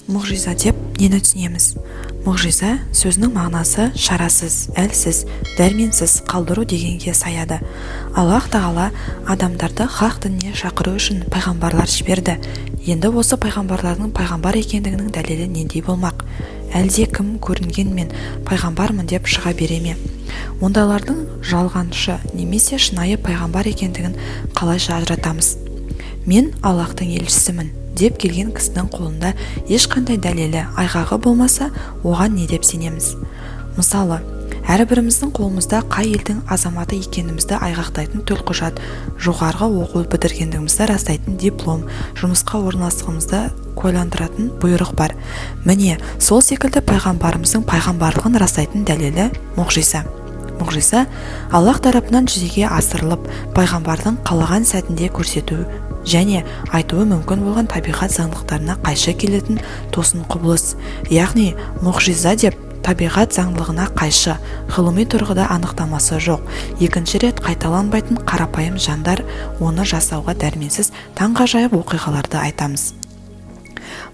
Мұғжиза деп нені түсінеміз? Мұғжиза сөзінің мағынасы шарасыз, әлсіз, дәрменсіз қалдыру дегенге саяды. Аллах тағала адамдарды хақ дініне шақыру үшін пайғамбарлар жіберді. Енді осы пайғамбарлардың пайғамбар екендігінің дәлелі нендей болмақ? Әлде кім көрінгенмен пайғамбармын деп шыға бере ме? Ондайлардың жалғаншы немесе шынайы пайғамбар екендігін қалайша ажыратамыз? Мен Аллахтың елшісімін деп келген кісінің қолында ешқандай дәлелі, айғағы болмаса, оған не деп сенеміз? Мысалы, әрбіріміздің қолымызда қай елдің азаматы екенімізді айғақтайтын төлқұжат, жоғарғы оқу бітіргендігімізді растайтын диплом, жұмысқа орналасқанымызды куәландыратын бұйрық бар. Міне, сол секілді пайғамбарымыздың пайғамбарлығын растайтын дәлелі мұғжиза. Мұғжиза Аллах тарапынан жүзеге асырылып, пайғамбардың қалаған сәтінде көрсету және айтуы мүмкін болған табиғат заңдылықтарына қайшы келетін тосын құбылыс. Яғни мұғжиза деп табиғат заңдылығына қайшы, ғылыми тұрғыда анықтамасы жоқ, екінші рет қайталанбайтын қарапайым жандар оны жасауға дәрменсіз таңғажайып оқиғаларды айтамыз.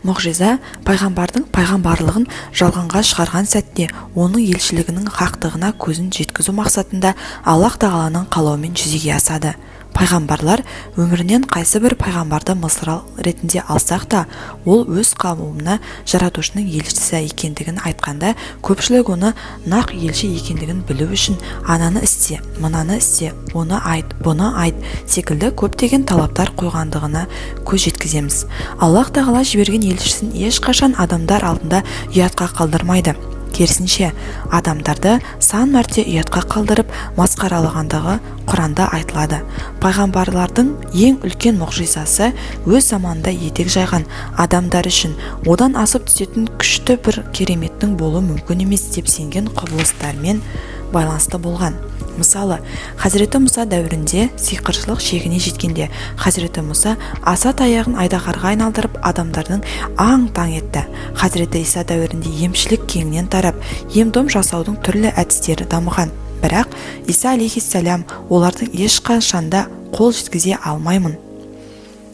Мұғжиза пайғамбардың пайғамбарлығын жалғанға шығарған сәтте оның елшілігінің хақтығына көзін жеткізу мақсатында Аллах тағаланың қалауымен жүзеге асады. Пайғамбарлар өмірінен қайсы бір пайғамбарды мысал ретінде алсақ та, ол өз қауымына жаратушының елшісі екендігін айтқанда, көпшілік оны нақ елші екендігін білу үшін ананы істе, мынаны істе, оны айт, бұны айт секілді көптеген талаптар қойғандығына көз жеткіземіз. Аллах тағала жіберген елшісін ешқашан адамдар алдында ұятқа қалдырмайды. Керісінше, адамдарды сан мәрте ұятқа қалдырып масқаралағандығы Құранда айтылады. Пайғамбарлардың ең үлкен мұғжизасы өз заманында етек жайған адамдар үшін одан асып түсетін күшті бір кереметтің болуы мүмкін емес деп сенген құбылыстармен байланысты болған. Мысалы, Хазіреті Мұса дәуірінде сиқыршылық шегіне жеткенде, Хазіреті Мұса аса таяғын айдаһарға айналдырып адамдардың аң-таң етті. Хазіреті Иса дәуірінде емшілік кеңінен тарап, ем-дом жасаудың түрлі әдістері дамыған. Бірақ Иса алейхиссалям олардың ешқашанда қол жеткізе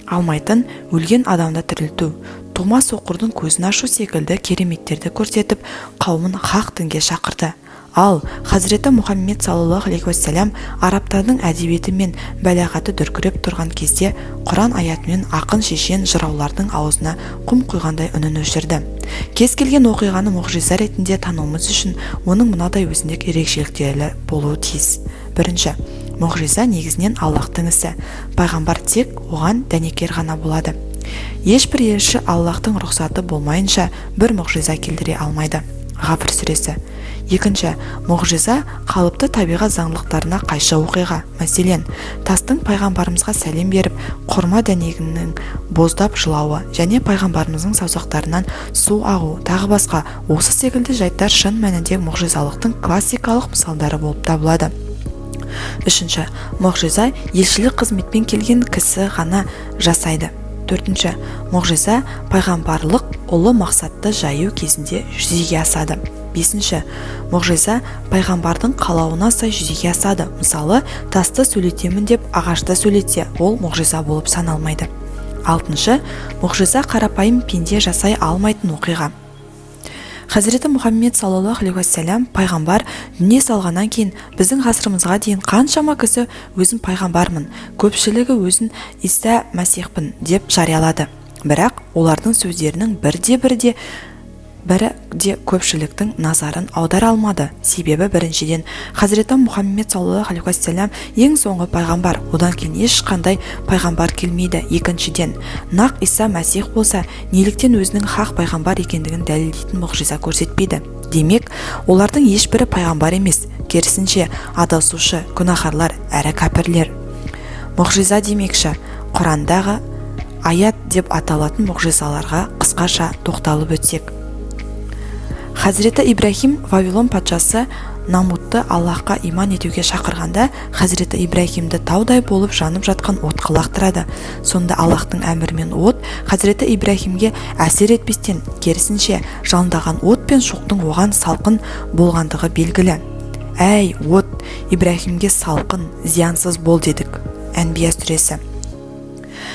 алмайтын өлген адамды тірілту, тума соқырдың көзін ашу секілді кереметтерді көрсетіп, қауымын хақ дінге шақырды. Ал Хазіреті Мұхаммед саллаллаху алейхи уассалям арабтардың әдебиеті мен бәлағаты дүркіреп тұрған кезде Құран аятымен ақын шешен жыраулардың аузына құм құйғандай үнін өшірді. Кез келген оқиғаны мұғжиза ретінде тануымыз үшін оның мынадай өзіндік ерекшеліктері болуы тиіс. Бірінші, мұғжиза негізінен Аллахтың ісі. Пайғамбар тек оған дәнекер ғана болады. Ешбір елші Аллахтың рұқсаты болмайынша бір мұғжиза келтіре алмайды. Ғафир сүресі. Екінші, мұғжиза қалыпты табиғат заңдылықтарына қайшы оқиға. Мәселен, тастың пайғамбарымызға сәлем беріп, құрма дәнегінің боздап жылауы және пайғамбарымыздың саусақтарынан су ағу, тағы басқа осы секілді жайттар шын мәнінде мұғжизалықтың классикалық мысалдары болып табылады. Үшінші, мұғжиза елшілік қызметпен келген кісі ғана жасайды. Төртінші, мұғжиза пайғамбарлық ұлы мақсатты жаю кезінде жүзеге асады. Бесінші, мұғжиза пайғамбардың қалауына сай жүзеге асады. Мысалы, тасты сөйлетемін деп ағашты сөйлетсе, ол мұғжиза болып саналмайды. Алтыншы, мұғжиза қарапайым пенде жасай алмайтын оқиға. Хазіреті Мұхаммед саллаллаху алейхи уассалям пайғамбар дүние салғаннан кейін біздің ғасырымызға дейін қаншама кісі өзін пайғамбармын, көпшілігі өзін Иса Мәсихпін деп жариялады. Бірақ олардың сөздерінің бірі де көпшіліктің назарын аудара алмады. Себебі біріншіден, Хазіреті Мұхаммед саллаллаху алейхи уассалям ең соңғы пайғамбар, одан кейін ешқандай пайғамбар келмейді. Екіншіден, нақ Иса Мәсих болса, неліктен өзінің хақ пайғамбар екендігін дәлелдейтін мұғжиза көрсетпейді? Демек, олардың ешбірі пайғамбар емес, керісінше адасушы, күнәһарлар әрі кәпірлер. Мұғжиза демекші, Құрандағы аят деп аталатын мұғжизаларға қысқаша тоқталып өтсек. Хазіреті Ибрахим Вавилон патшасы Намутты Аллахқа иман етуге шақырғанда, Хазіреті Ибрахимді таудай болып жанып жатқан отқа лақтырады. Сонда Аллахтың әмірімен от Хазіреті Ибрахимге әсер етпестен, керісінше жалындаған от пен шоқтың оған салқын болғандығы белгілі. Әй, от, Ибрахимге салқын, зиянсыз бол дедік. Әнбия сүресі.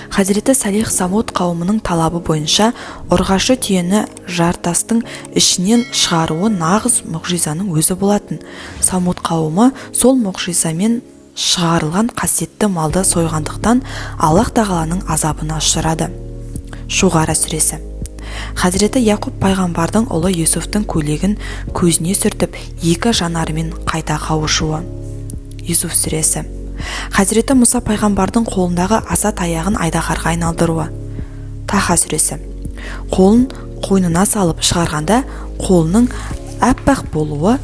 Хазіреті Салих Самуд қауымының талабы бойынша ұрғашы түйені жартастың ішінен шығаруы нағыз мұғжизаның өзі болатын. Самуд қауымы сол мұғжизамен шығарылған қасиетті малды сойғандықтан Аллах тағаланың азабына ұшырады. Шуғара сүресі. Хазіреті Яқуб пайғамбардың ұлы Юсуфтың көйлегін көзіне сүртіп, екі жанарымен қайта қауышуы. Юсуф сүресі. Хазіреті Мұса пайғамбардың қолындағы аса таяғын айдаһарға айналдыруы. Таха сүресі. Қолын қойнына салып шығарғанда қолының әппақ болуы,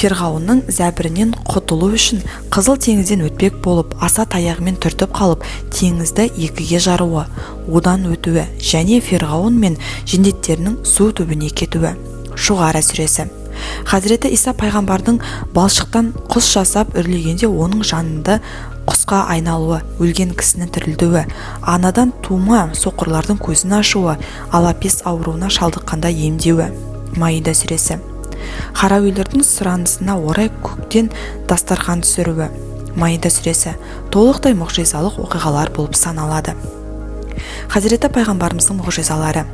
Фирғауынның зәбірінен құтылу үшін Қызыл теңізден өтпек болып аса таяғымен түртіп қалып теңізді екіге жаруы, одан өтуі және Фирғауын мен жендеттерінің су түбіне кетуі. Шуғара сүресі. Хазіреті Иса пайғамбардың балшықтан құс жасап үрлегенде оның жанында құсқа айналуы, өлген кісінің тірілдуі, анадан тума соқырлардың көзін ашуы, алапес ауруына шалдыққанда емдеуі. Маида сүресі. Қарауилердің сұранысына орай көктен дастархан түсіруі. Маида сүресі. Толықтай мұғжизалық оқиғалар болып саналады. Хазіреті пайғамбарымыздың мұғжизалары.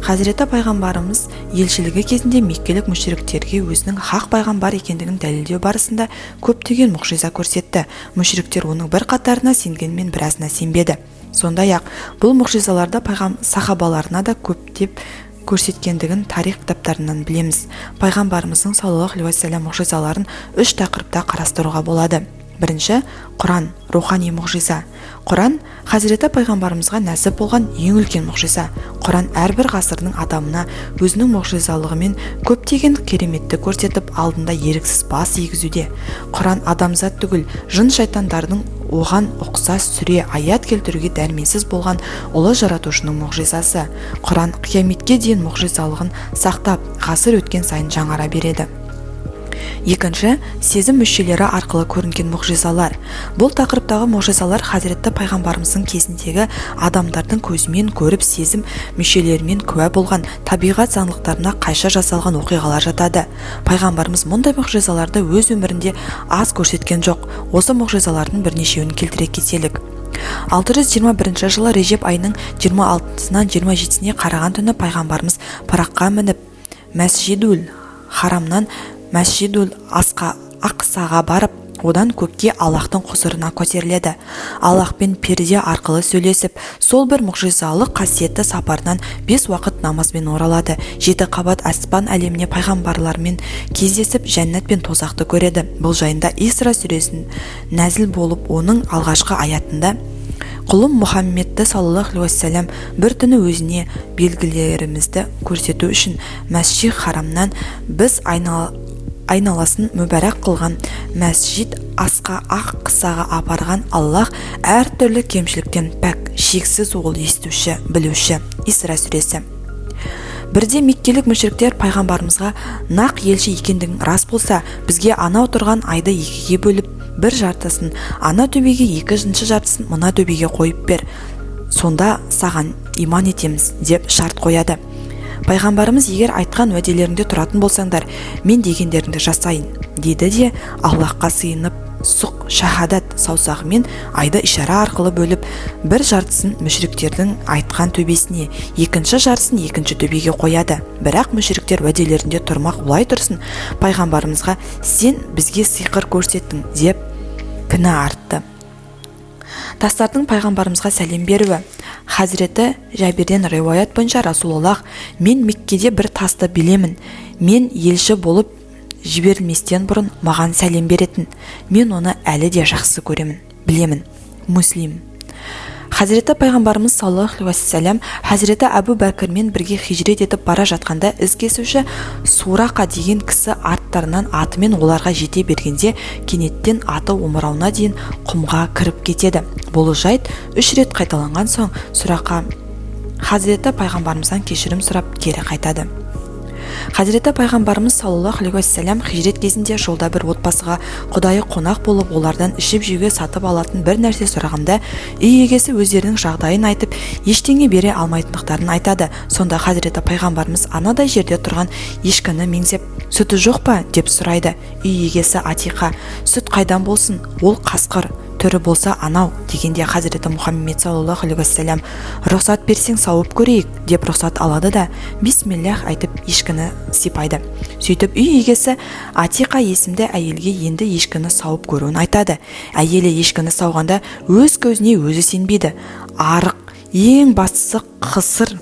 Хазіреті пайғамбарымыз елшілігі кезінде меккелік мүшриктерге өзінің хақ пайғамбар екендігін дәлелдеу барысында көптеген мұғжиза көрсетті. Мүшриктер оның бір қатарына сенгенмен біразына сенбеді. Сондай-ақ бұл мұғжизаларда сахабаларына да көптеп көрсеткендігін тарих кітаптарынан білеміз. Пайғамбарымыздың саллаллаху алейхи ва саллям мұғжизаларын 3 тақырыпта қарастыруға болады. Бірінші, Құран, рухани мұғжиза. Құран Хазіреті пайғамбарымызға нәсіп болған ең үлкен мұғжиза. Құран әрбір ғасырдың адамына өзінің мұғжизалығымен көптеген кереметті көрсетіп, алдында еріксіз бас игізуде. Құран адамзат түгіл, жын шайтандардың оған ұқсас сүре аят келтіруге дәрменсіз болған ұлы жаратушының мұғжизасы. Құран қияметке дейін мұғжизалығын сақтап, ғасыр өткен сайын жаңара береді. Екінші, сезім мүшелері арқылы көрінген мұғжизалар. Бұл тақырыптағы мұғжизалар Хазіретті пайғамбарымыздың кезіндегі адамдардың көзімен көріп, сезім мүшелерімен куә болған табиғат заңдылықтарына қайшы жасалған оқиғалар жатады. Пайғамбарымыз мұндай мұғжизаларды өз өмірінде аз көрсеткен жоқ. Осы мұғжизалардың бірнешеуін келтіре кетелік. 621 жылы Режеп айының 26-сынан 27-сіне қараған түні пайғамбарымыз параққа мініп, Мәсжидул Харамнан Мәсжидул Ақсаға барып, одан көкке Аллахтың құзырына көтеріледі. Аллахпен перде арқылы сөйлесіп, сол бір мұғжизалық қасиетті сапарынан 5 уақыт намазбен оралады. 7 қабат аспан әлеміне пайғамбарлармен кездесіп, жәннат пен тозақты көреді. Бұл жайында Исра сүресін нәзіл болып, оның алғашқы аятында Құлым Мұхаммедті саллаллаху алейхи ва саллям бір түні өзіне белгілерімізді көрсету үшін Мәсжид Харамнан біз айналасын мүбәрәк қылған Мәсжид Ақсаға апарған Аллах әртүрлі кемшіліктен пәк, шексіз ол естуші, білуші. Исра сүресі. Бірде меккелік мүшриктер пайғамбарымызға нақ елші екендігін рас болса, бізге анау тұрған айды екіге бөліп, бір жартысын ана төбеге, екінші жартысын мына төбеге қойып бер, сонда саған иман етеміз деп шарт қояды. Пайғамбарымыз егер айтқан уәделеріңде тұратын болсаңдар, мен дегендеріңді жасайын деді де Аллахқа сыйынып сұқ шахадат саусағымен айды ишара арқылы бөліп, бір жартысын мүшриктердің айтқан төбесіне, екінші жартысын екінші төбеге қояды. Бірақ мүшриктер уәделерінде тұрмақ олай тұрсын, пайғамбарымызға сен бізге сиқыр көрсеттің деп кінә артты. Тастардың пайғамбарымызға сәлем беруі. Хазіреті Жәбирден риуаят бойынша Расулаллах, мен Меккеде бір тасты білемін. Мен елші болып жіберілместен бұрын маған сәлем беретін. Мен оны әлі де жақсы көремін, білемін. Муслим. Хазіреті пайғамбарымыз саллаллаху алейхи ва саллям Хазіреті Әбу Бәкірмен бірге хижрет етіп бара жатқанда із кесуші Сурақа деген кісі арттарынан атымен оларға жете бергенде кенеттен аты омырауына дейін құмға кіріп кетеді. Бұл жайт 3 рет қайталанған соң Сурақа Хазіреті пайғамбарымыздан кешірім сұрап кері қайтады. Хазіреті пайғамбарымыз саллаллаху алейхи ва саллям хижрет кезінде жолда бір отбасыға құдайы қонақ болып, олардан ішіп жеуге сатып алатын бір нәрсе сұрағанда, үй егесі өздерінің жағдайын айтып, ештеңе бере алмайтындықтарын айтады. Сонда Хазіреті пайғамбарымыз анадай жерде тұрған ешкіні меңзеп, сүті жоқ па деп сұрайды. Үй егесі Атиқа, сүт қайдан болсын, ол қасқыр, түрі болса анау дегенде Хазіреті Мұхаммед саллаллаху алейхи уассалам рұқсат берсең сауып көрейік деп рұқсат алады да бисмиллах айтып ешкіні сипайды. Сөйтіп үй егесі Атиқа есімді әйелге енді ешкіні сауып көруін айтады. Әйелі ешкіні сауғанда өз көзіне өзі сенбейді. Арық, ең бастысы қысыр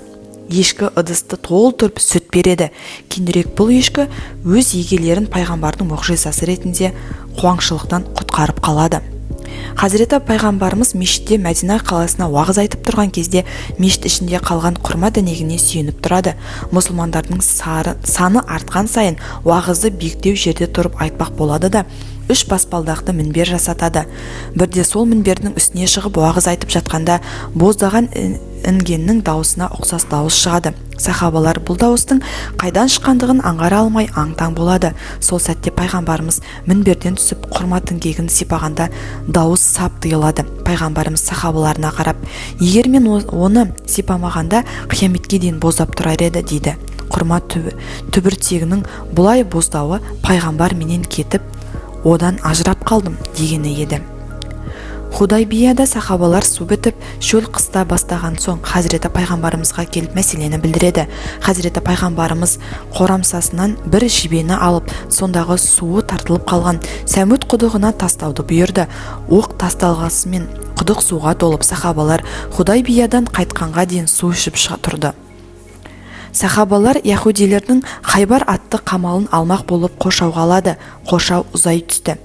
ешкі ыдысты толтырып сүт береді. Кейінірек бұл ешкі өз егелерін пайғамбардың мұғжизасы ретінде қуаңшылықтан құтқарып қалады. Хазіреті пайғамбарымыз мешітте Мәдина қаласына уағыз айтып тұрған кезде мешіт ішінде қалған құрма дәнегіне сүйеніп тұрады. Мұсылмандардың саны артқан сайын уағызды биіктеу жерде тұрып айтпақ болады да 3 баспалдақты мінбер жасатады. Бірде сол мінбердің үстіне шығып уағыз айтып жатқанда боздаған інгеннің дауысына ұқсас дауыс шығады. Сахабалар бұл дауыстың қайдан шыққандығын аңғара алмай аң-таң болады. Сол сәтте пайғамбарымыз мінберден түсіп құрма діңгегін сипағанда дауыс сап тыйылады. Пайғамбарымыз сахабаларына қарап, егер мен оны сипамағанда қияметке дейін боздап тұрар еді дейді. Құрма түбіртегінің бұлай боздауы пайғамбар менен кетіп одан ажырап қалдым дегені еді. Худайбияда сахабалар су бітіп шөл қыста бастаған соң Хазіреті пайғамбарымызға келіп мәселені білдіреді. Хазіреті пайғамбарымыз қорамсасынан бір жебені алып, сондағы суы тартылып қалған Сәмуд құдығына тастауды бұйырды. Оқ тасталғасымен құдық суға толып, сахабалар Худайбиядан қайтқанға дейін су ішіп тұрды. Сахабалар яһудилердің Хайбар атты қамалын алмақ болып қоршауға алады. Қоршау ұзай түсті.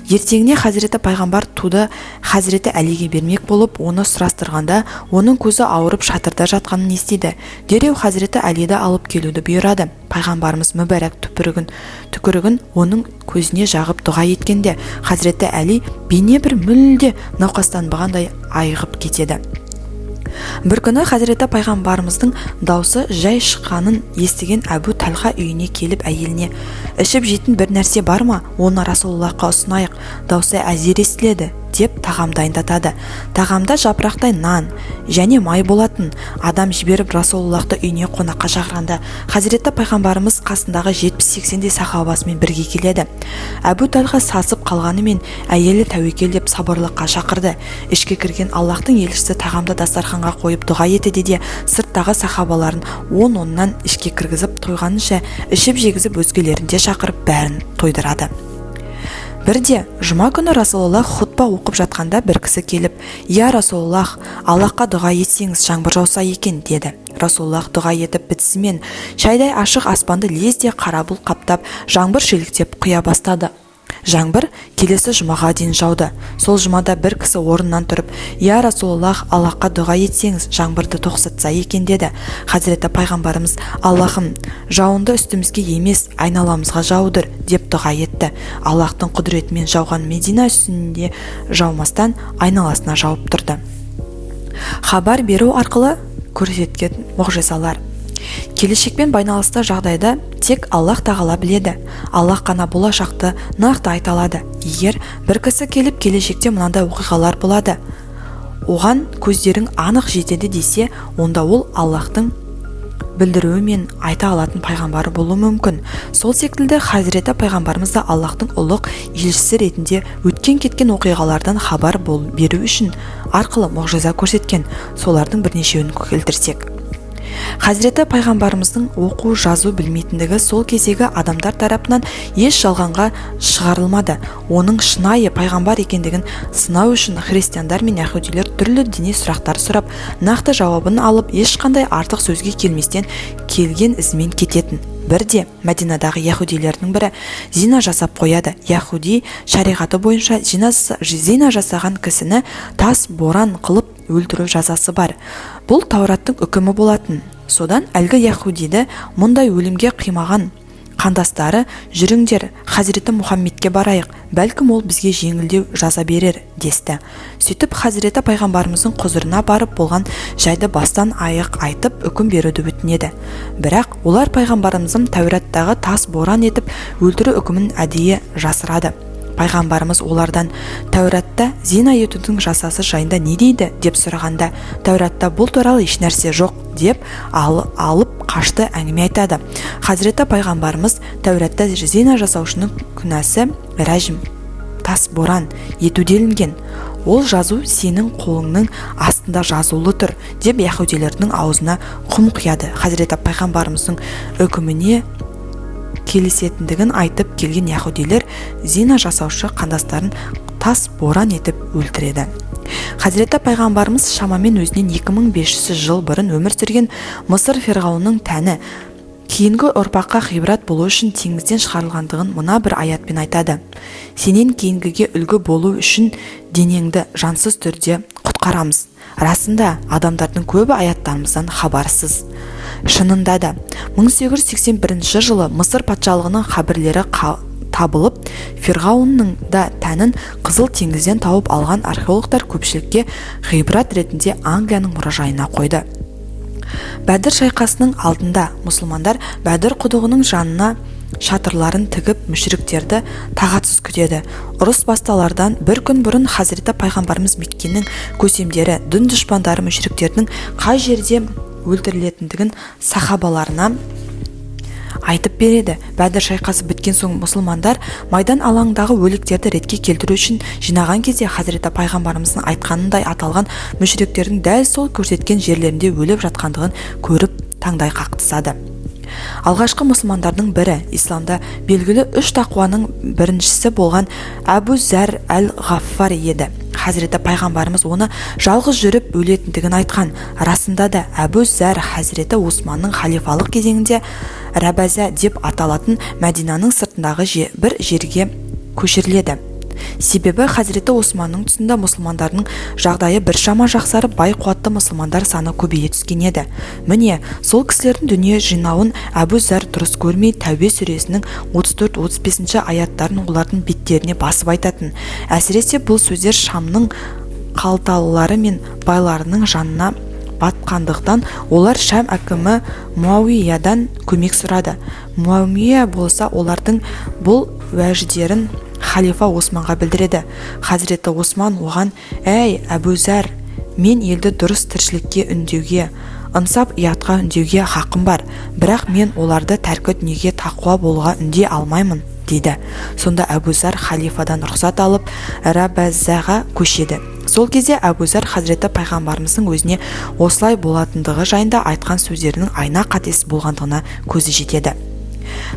Ертеңіне Хазіреті пайғамбар туды Хазіреті Әлиге бермек болып, оны сұрастырғанда, оның көзі ауырып шатырда жатқанын естиді. Дереу Хазіреті Әлиді алып келуді бұйырады. Пайғамбарымыз мүбәрәк түкірігін оның көзіне жағып дұға еткенде, Хазіреті Әли бейне бір мүлде науқастанбағандай айығып кетеді. Бір күні Хазіреті пайғамбарымыздың даусы жай шыққанын естіген Әбу Талха үйіне келіп әйеліне: "Ішіп жейтін бір нәрсе бар ма? Оны Расулаллахқа ұсынайық." Даусы әзер естіледі деп тағам дайындатады. Тағамда жапырақтай нан және май болатын. Адам жіберіп Расулаллахты үйіне қонаққа шақырғанда Хазіреті пайғамбарымыз қасындағы 70-80 сахабасымен бірге келеді. Әбу Талха сасып қалғанымен әйелі тәуекел деп сабырлыққа шақырды. Ішке кірген Аллахтың елшісі тағамды дастарханға қойып дұға етеді де сырттағы сахабаларын 10-10-нан ішке кіргізіп тойғанынша ішіп жегізіп өзгелерін де шақырып бәрін тойдырады. Бірде жұма күні Расулаллах хутба оқып жатқанда бір кісі келіп: "Я Расулаллах, Аллахқа дұға етсеңіз жаңбыр жауса екен" деді. Расулаллах дұға етіп бітісімен шайдай ашық аспанды лезде қара бұлт қаптап, жаңбыр шеліктеп құя бастады. Жаңбыр келесі жұмаға дейін жауды. Сол жұмада бір кісі орнынан тұрып: "Я Расулаллах, Аллахқа дұға етсеңіз жаңбырды тоқтатса екен" деді. Хазіреті пайғамбарымыз: "Аллахым, жауынды үстімізге емес айналамызға жаудыр" деп дұға етті. Аллахтың құдіретімен жауған Медина үстінде жаумастан айналасына жауып тұрды. Хабар беру арқылы көрсеткен мұғжизалар. Келешекпен байланысты жағдайда тек Аллах тағала біледі. Аллах қана болашақты нақты айта алады. Егер бір кісі келіп келешекте мынандай оқиғалар болады, оған көздерің анық жетеді десе, онда ол Аллахтың білдіруімен айта алатын пайғамбары болуы мүмкін. Сол секілді Хазіреті пайғамбарымыз да Аллахтың ұлық елшісі ретінде өткен кеткен оқиғалардан хабар беру үшін арқылы мұғжиза көрсеткен. Солардың бірнешеуін келтірсек, Хазіреті пайғамбарымыздың оқу жазу білмейтіндігі сол кездегі адамдар тарапынан еш жалғанға шығарылмады. Оның шынайы пайғамбар екендігін сынау үшін христиандар мен яһудилер түрлі діни сұрақтар сұрап, нақты жауабын алып, ешқандай артық сөзге келместен келген ізімен кететін. Бірде Мәдинадағы яһудилердің бірі зина жасап қояды. Яһуди шариғаты бойынша зина жасаған кісіні тас боран қылып өлтіру жазасы бар. Бұл Таураттың үкімі болатын. Содан әлгі яһудиді мұндай өлімге қимаған қандастары: "Жүріңдер, Хазіреті Мұхаммедке барайық, бәлкім ол бізге жеңілдеу жаза берер" десті. Сөйтіп Хазіреті пайғамбарымыздың құзырына барып болған жайды бастан аяқ айтып үкім беруді өтінеді. Бірақ олар пайғамбарымыздың Тәураттағы тас боран етіп өлтіру үкімін әдейі жасырады. Пайғамбарымыз олардан: "Тәуратта зина етудің жазасы жайында не дейді?" деп сұрағанда, "Тәуратта бұл туралы еш нәрсе жоқ" деп алып қашты әңгіме айтады. Хазіреті пайғамбарымыз Тәуратта зина жасаушының күнәсі рәжім, тас боран ету делінген. ол жазу сенің қолыңның астында жазулы тұр деп яһудилердің аузына құм құяды. Хазіреті пайғамбарымыздың үкіміне келісетіндігін айтып келген яһудилер зина жасаушы қандастарын тас боран етіп өлтіреді. Хазіреті пайғамбарымыз шамамен өзінен 2500 жыл бұрын өмір сүрген Мысыр ферғауынның тәні кейінгі ұрпаққа ғибрат болу үшін теңізден шығарылғандығын мына бір аятпен айтады. Сенен кейінгіге үлгі болу үшін денеңді жансыз түрде құтқарамыз. Расында адамдардың көбі аяттарымыздан хабарсыз. Шынында да 1881 жылы Мысыр патшалығының қабірлері табылып, ферғауынның да тәнін Қызыл теңізден тауып алған археологтар көпшілікке ғибрат ретінде Англияның мұражайына қойды. Бәдір шайқасының алдында мұсылмандар Бәдір құдығының жанына шатырларын тігіп мүшриктерді тағатсыз күтеді. Ұрыс басталардан бір күн бұрын Хазіреті пайғамбарымыз Меккенің көсемдері, дін дұшпандары мүшриктердің қай жерде өлтірілетіндігін сахабаларына айтып береді. Бәдір шайқасы біткен соң мұсылмандар майдан алаңдағы өліктерді ретке келтіру үшін жинаған кезде Хазіреті пайғамбарымыздың айтқанындай аталған мүшриктердің дәл сол көрсеткен жерлерінде өліп жатқандығын көріп таңдай қақтысады. Алғашқы мұсылмандардың бірі, исламда белгілі 3 тақуаның біріншісі болған Әбу Зәр әл-Ғаффар еді. Хазіреті пайғамбарымыз оны жалғыз жүріп өлетіндігін айтқан. Расында да Әбу Зәр Хазіреті Османның халифалық кезеңінде Рәбәзә деп аталатын Мәдинаның сыртындағы бір жерге көшіріледі. Себебі Хазіреті Османның тұсында мұсылмандардың жағдайы біршама жақсарып, бай қуатты мұсылмандар саны көбейе түскен еді. Міне, сол кісілердің дүние жинауын Әбу Зәр дұрыс көрмей, Тәубе сүресінің 34-35 аяттарын олардың беттеріне басып айтатын. Әсіресе бұл сөздер Шамның қалталылары мен байларының жанына батқандықтан олар Шам әкімі Муауиядан көмек сұрады. Муауия болса олардың бұл уәждерін халифа Османға білдіреді. Хазіреті Осман оған: «Әй, Әбу Зәр, мен елді дұрыс тіршілікке үндеуге, ынсап ұятқа үндеуге хақым бар, бірақ мен оларды тәркі дүниеге тақуа болуға үндей алмаймын», дейді. Сонда Әбу Зәр халифадан рұқсат алып Рәбәзәға көшеді. Сол кезде Әбу Зәр Хазіреті пайғамбарымыздың өзіне осылай болатындығы жайында айтқан сөздерінің айна қатесі болғандығына көзі жетеді.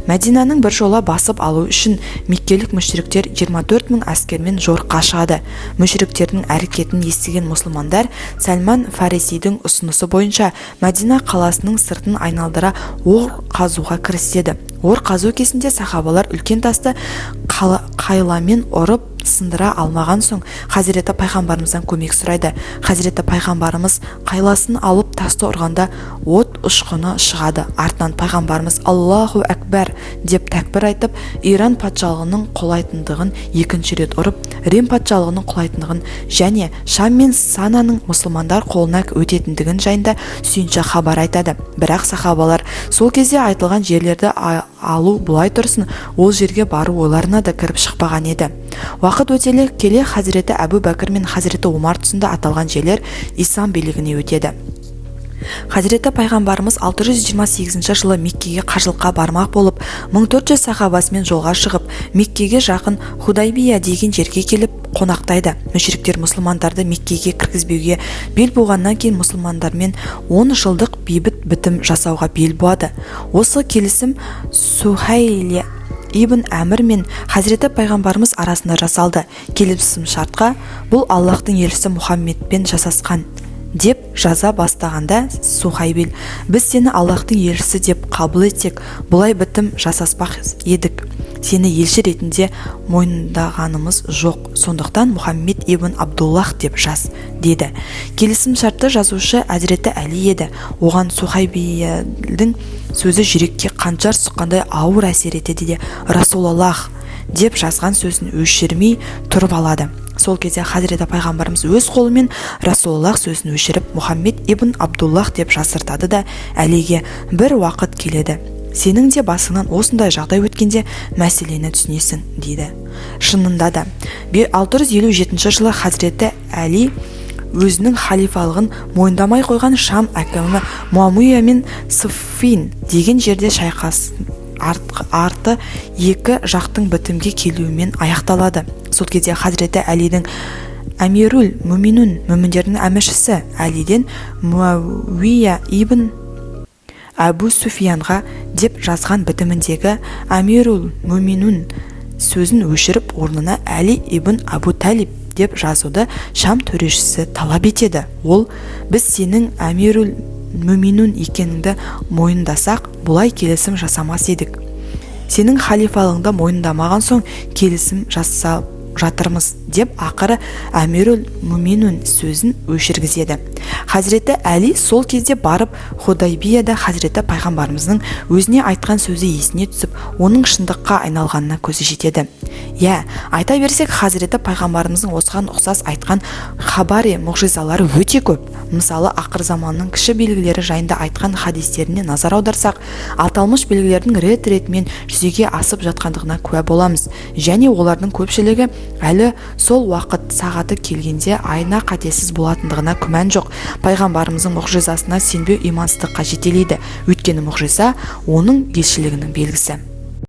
Мәдинаның бір жола басып алу үшін меккелік мүшриктер 24 000 әскермен жорыққа шығады. Мүшриктердің әрекетін естіген мұсылмандар Сәлман Фарисидің ұсынысы бойынша Мәдина қаласының сыртын айналдыра ор қазуға кіріседі. Ор қазу кезінде сахабалар үлкен тасты қайламен ұрып сындыра алмаған соң Хазіреті пайғамбарымыздан көмек сұрайды. Хазіреті пайғамбарымыз қайласын алып тасты ұрғанда от ұшқыны шығады. Артынан пайғамбарымыз Аллаху әкбар деп тәкбір айтып, Иран патшалығының құлайтындығын екінші рет ұрып, Рим патшалығының құлайтындығын және Шам мен Сананың мұсылмандар қолына өтетіндігін жайында сүйінші хабар айтады. Бірақ сахабалар сол кезде айтылған жерлерді алу бұлай тұрсын, ол жерге бару ойларына да кіріп шықпаған еді. Уақыт өте келе Хазіреті Әбу Бәкір мен Хазіреті Омар тұсында аталған жерлер ислам билігіне өтеді. Хазіреті пайғамбарымыз 628 жылы Меккеге қажылыққа бармақ болып, 1400 сахабасымен жолға шығып, Меккеге жақын Худайбия деген жерге келіп қонақтайды. Мүшриктер мұсылмандарды Меккеге кіргізбеуге бел буғаннан кейін мұсылмандармен 10 жылдық бейбіт бітім жасауға бел буады. Осы келісім Сухайли ибн Әмір мен Хазіреті пайғамбарымыз арасында жасалды. Келісім шартқа бұл Аллахтың елшісі Мұхаммедпен жасасқан деп жаза бастағанда Сухайбил: «Біз сені Аллахтың елшісі деп қабыл етсек, бұлай бітім жасаспақ едік. Сені елші ретінде мойындағанымыз жоқ. Сондықтан Мұхаммед ибн Абдуллах деп жаз», деді. Келісім шартты жазушы Әзіреті Әли еді. Оған Сухайбилдің сөзі жүрекке қанжар сұққандай ауыр әсер етеді де «Расулаллах» деп жазған сөзін өшірмей тұрып алады. Сол кезде Хазіреті пайғамбарымыз өз қолымен Расулаллах сөзін өшіріп Мұхаммед ибн Абдуллах деп жаздыртады да Әлиге: «Бір уақыт келеді, сенің де басыңнан осындай жағдай өткенде мәселені түсінесің», дейді. Шынында да 657 жылы Хазіреті Әли өзінің халифалығын мойындамай қойған Шам әкімі Муауия мен Сиффин деген жерде шайқас арты екі жақтың бітімге келуімен аяқталады. Сол кезде Хазіреті Әлидің Амирул Муминун мүміндердің әміршісі Әлиден Муавия ибн Абу Суфиянға деп жазған бітіміндегі Амирул Муминун сөзін өшіріп орнына Әли ибн Абу Талиб деп жазуды Шам төрешісі талап етеді. Ол: біз сенің Амирул Муминун екеніңді мойындасақ, бұлай келісім жасамас едік. Сенің халифалыңды мойындамаған соң келісім жасап жатырмыз деп ақыры Амирул Муминун сөзін өшіргізеді. Хазіреті Әли сол кезде барып Худайбияда Хазіреті пайғамбарымыздың өзіне айтқан сөзі есіне түсіп, оның шындыққа айналғанына көзі жетеді. Айта берсек, Хазіреті пайғамбарымыздың осыған ұқсас айтқан хабари мұғжизалары өте көп. Мысалы, ақыр заманның кіші белгілері жайында айтқан хадистеріне назар аударсақ, аталмыш белгілердің рет-ретімен жүзеге асып жатқандығына куә боламыз. Және олардың көпшілігі әлі сол уақыт сағаты келгенде айна қатесіз болатындығына күмән жоқ. Пайғамбарымыздың мұғжизасына сенбеу имансыздыққа жетелейді. Өйткені мұғжиза оның елшілігінің белгісі.